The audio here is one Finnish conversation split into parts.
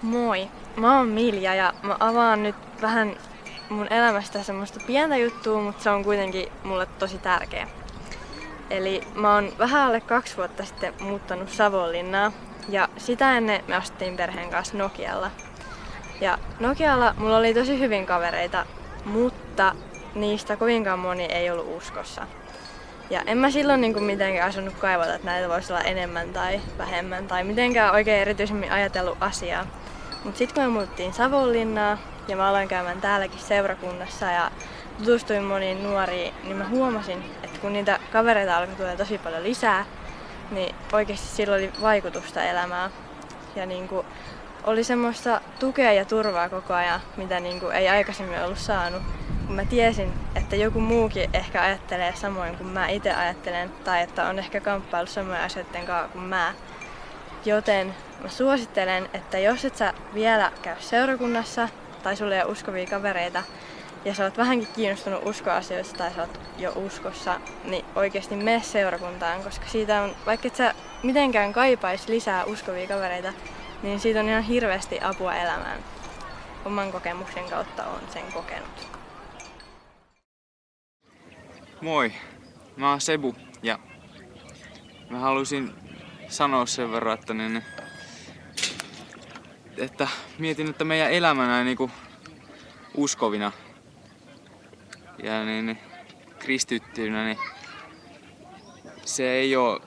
Moi, mä oon Milja ja mä avaan nyt vähän mun elämästä semmoista pientä juttua, mutta se on kuitenkin mulle tosi tärkeä. Eli mä oon vähän alle 2 vuotta sitten muuttanut Savonlinnaan ja sitä ennen me asuttiin perheen kanssa Nokialla. Ja Nokialla mulla oli tosi hyvin kavereita, mutta niistä kovinkaan moni ei ollut uskossa. Ja en mä silloin mitenkään asunut kaivata, että näitä voisi olla enemmän tai vähemmän tai mitenkään oikein erityisemmin ajatellut asiaa. Mutta sitten kun me muuttiin Savonlinnaan ja mä aloin käymään täälläkin seurakunnassa ja tutustuin moniin nuoriin, niin mä huomasin, että kun niitä kavereita alkoi tulla tosi paljon lisää, niin oikeasti sillä oli vaikutusta elämään. Ja oli semmoista tukea ja turvaa koko ajan, mitä ei aikaisemmin ollut saanut. Kun mä tiesin, että joku muukin ehkä ajattelee samoin kuin mä itse ajattelen, tai että on ehkä kamppailu samojen asioiden kanssa kuin mä. Joten mä suosittelen, että jos et sä vielä käy seurakunnassa tai sulla ei ole uskovia kavereita ja sä oot vähänkin kiinnostunut uskoasioista tai sä oot jo uskossa, niin oikeesti mene seurakuntaan, koska siitä on, vaikka et sä mitenkään kaipais lisää uskovia kavereita, niin siitä on ihan hirveästi apua elämään. Oman kokemuksen kautta on sen kokenut. Moi, mä oon Sebu ja mä halusin sanoa sen verran, että mietin, että meidän elämänä uskovina ja kristittyinä, niin se ei oo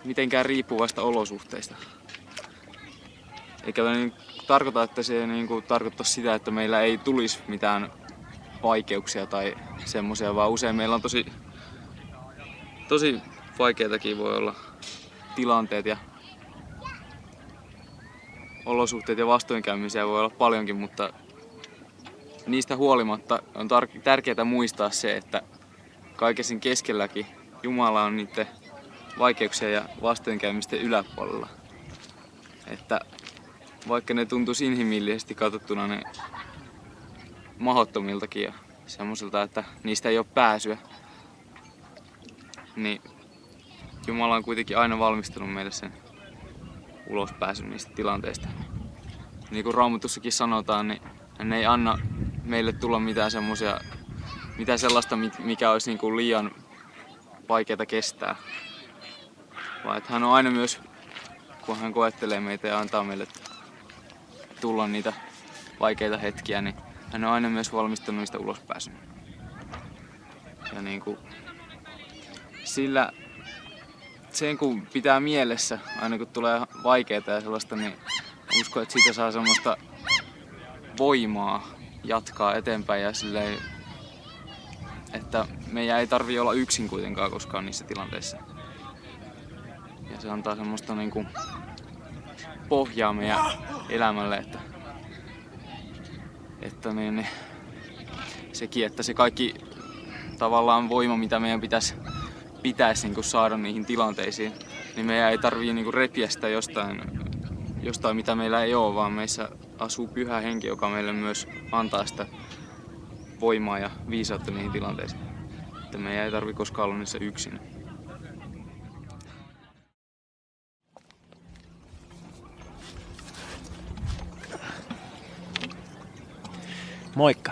mitenkään riippuvasta olosuhteista. Eikä tarkoita, että se tarkoittaa sitä, että meillä ei tulisi mitään vaikeuksia tai semmoisia, vaan usein meillä on tosi vaikeitakin voi olla tilanteet ja olosuhteet ja vastoinkäymisiä voi olla paljonkin, mutta niistä huolimatta on tärkeää muistaa se, että kaiken sen keskelläkin Jumala on niiden vaikeuksien ja vastoinkäymisten yläpuolella. Että vaikka ne tuntuisi inhimillisesti katsottuna ne mahdottomiltakin ja semmoisilta, että niistä ei ole pääsyä, niin Jumala on kuitenkin aina valmistanut meille sen ulospääsyn niistä tilanteista. Niin kuin Raamatussakin sanotaan, niin hän ei anna meille tulla mitään sellaista, mikä olisi liian vaikeaa kestää. Vaan että hän on aina myös, kun hän koettelee meitä ja antaa meille tulla niitä vaikeita hetkiä, niin hän on aina myös valmistanut niistä ulospääsyn. Ja sillä sen kun pitää mielessä, aina kun tulee vaikeaa ja sellaista, niin uskon, että siitä saa semmoista voimaa jatkaa eteenpäin ja silleen, että meidän ei tarvitse olla yksin kuitenkaan koskaan niissä tilanteissa. Ja se antaa semmoista pohjaa meidän elämälle, että sekin, että se kaikki tavallaan voima, mitä meidän pitäisi saada niihin tilanteisiin, niin meidän ei tarvii repiä sitä jostain, mitä meillä ei ole, vaan meissä asuu Pyhä Henki, joka meille myös antaa sitä voimaa ja viisautta niihin tilanteisiin. Että meidän ei tarvii koskaan olla niissä yksin. Moikka!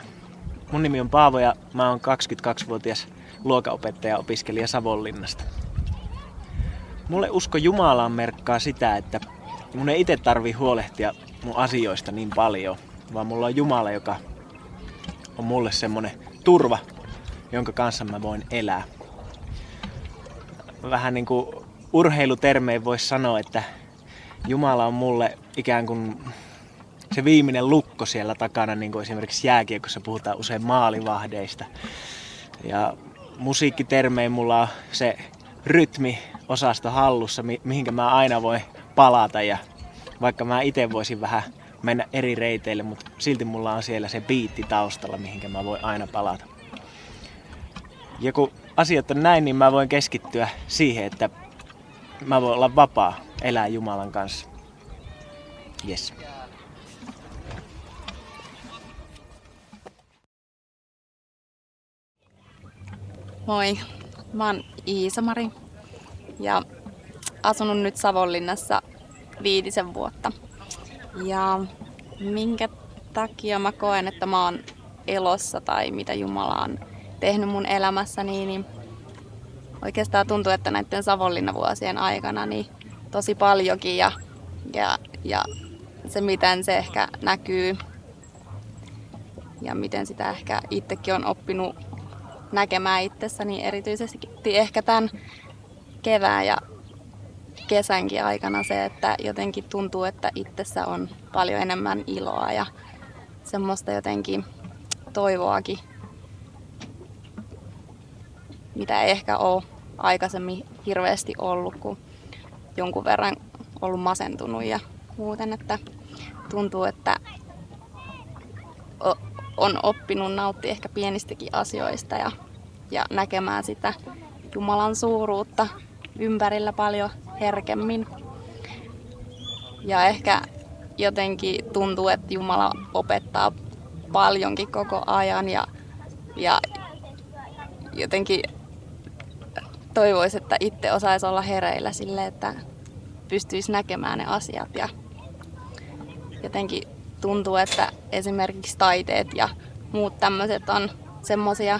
Mun nimi on Paavo ja mä oon 22-vuotias luokanopettaja-opiskelija Savonlinnasta. Mulle usko Jumalaan merkkaa sitä, että mun ei itse tarvii huolehtia mun asioista niin paljon, vaan mulla on Jumala, joka on mulle semmonen turva, jonka kanssa mä voin elää. Vähän niin kuin urheilutermein voisi sanoa, että Jumala on mulle ikään kuin se viimeinen lukko siellä takana, niin kuin esimerkiksi jääkiekossa puhutaan usein maalivahdeista. Ja musiikkitermein mulla on se rytmiosasto hallussa, mihinkä mä aina voin palata. Ja vaikka mä itse voisin vähän mennä eri reiteille, mutta silti mulla on siellä se biitti taustalla, mihinkä mä voin aina palata. Ja kun asiat on näin, niin mä voin keskittyä siihen, että mä voin olla vapaa, elää Jumalan kanssa. Yes. Moi, mä oon Iisa-Mari ja asunut nyt Savonlinnassa 5 vuotta. Ja minkä takia mä koen, että mä oon elossa tai mitä Jumala on tehnyt mun elämässäni, niin oikeastaan tuntuu, että näiden Savonlinna-vuosien aikana niin tosi paljonkin ja se miten se ehkä näkyy ja miten sitä ehkä itsekin on oppinut näkemään itsessäni erityisesti ehkä tämän kevään ja kesänkin aikana se, että jotenkin tuntuu, että itsessä on paljon enemmän iloa ja semmoista jotenkin toivoakin, mitä ei ehkä ole aikaisemmin hirveästi ollut, kun jonkun verran ollut masentunut ja muuten, että tuntuu, että on oppinut nauttia ehkä pienistäkin asioista ja näkemään sitä Jumalan suuruutta ympärillä paljon herkemmin. Ja ehkä jotenkin tuntuu, että Jumala opettaa paljonkin koko ajan ja jotenkin toivoisi, että itse osaisi olla hereillä sille, että pystyisi näkemään ne asiat. Ja jotenkin tuntuu, että esimerkiksi taiteet ja muut tämmöiset on semmosia,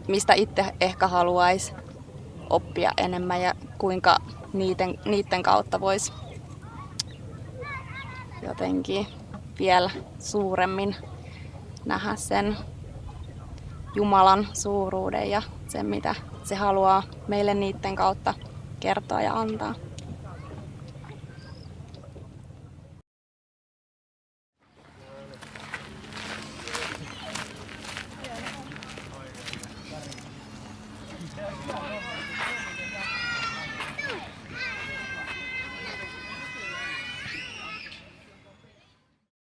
mistä itse ehkä haluaisi oppia enemmän ja kuinka niiden kautta voisi jotenkin vielä suuremmin nähdä sen Jumalan suuruuden ja sen, mitä se haluaa meille niiden kautta kertoa ja antaa.